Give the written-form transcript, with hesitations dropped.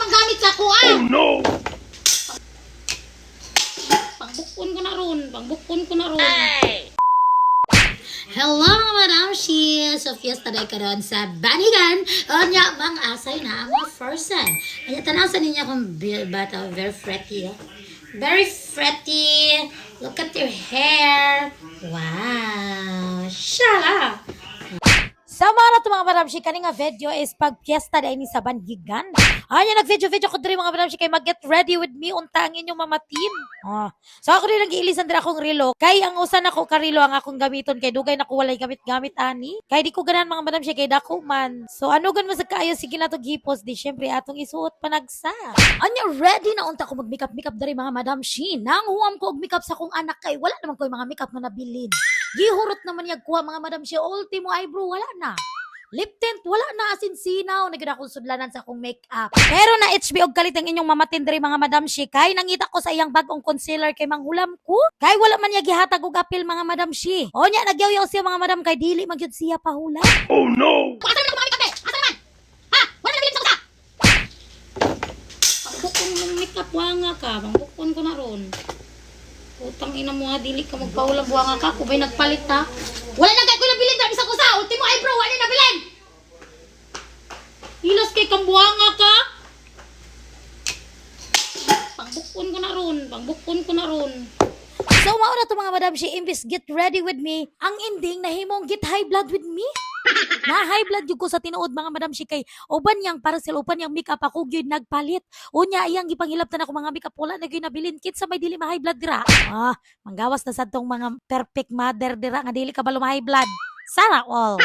manggamit sa ko ah. Oh no! Pangbukon ko na ron. Pangbukon ko na ron. Hello, Madam Shi! So, fiesta day ka ron sa Banigan. O niya, mang asay na ang mga person. Kaya tanaw sa ninyo kung bata, very fretty. Oh. Very fretty. Look at your hair. Wow. Shala. Sa mga Madam Shi, kaning nga video is pag fiesta day ni sa Banigan. Anya nag-video ko diri mga Madam Shi kay mag-get ready with me unta ang inyong mamatin. So ako rin nag-iilisan dira akong relo. Kay ang usan ako karilo ang akong gamiton kay dugay na ko walay gamit-gamit ani. Kay di ko ganan mga Madam Shi kay dako man. So ano gan mo sa kaayo sige na to gipos di syempre atong isuot panagsa. Anya ready na unta ko mag-makeup diri mga Madam Shi. Nanghuam ko og makeup sa kong anak kay wala naman ko mga makeup na nabilin. Gihurot naman yag kuha mga Madam Shi. Ultimo eyebrow wala na. Lip tint, wala na asin sinaw. Nagada akong sudlanan sa akong makeup. Pero na HB og kalit ang inyong mamatindri mga Madam Shi. Kay nangita ko sa iyang bagong concealer kay manghulam ko. Kay wala man niya gihatag og apil mga Madam Shi. O nya nagyaw-yaw siya mga Madam kay dili magyud siya pahula. Oh no! Asa naman ako makeup eh? Asa naman? Ha? Wala na bilin sa usa. Pangbukon ng makeup wanga ka. Pangbukon ko na ron. Utang ina mo ha, dili ka magpahula buwanga ka. Kubay nagpalit ha. Wala na kay ko nabilin sa isa ko sa. Ultimo eyebrow, wala na nabilin. Ilas kay kambuanga ka. Pangbukon ko na ron. Pangbukon ko na ron. So mauna to mga Madam Shi, imbis get ready with me, ang ending nahimong get high blood with me. Na high blood yung ko sa tinuod mga Madam Shi kay uban yang para sila uban yang makeup ako gyud nagpalit. Unya iyang gipanghilabtan ako mga makeup wala na gyud nabilin kit sa may dili ma high blood dira. Manggawas na sad tong mga perfect mother dira nga dili ka ba high blood. Sana all.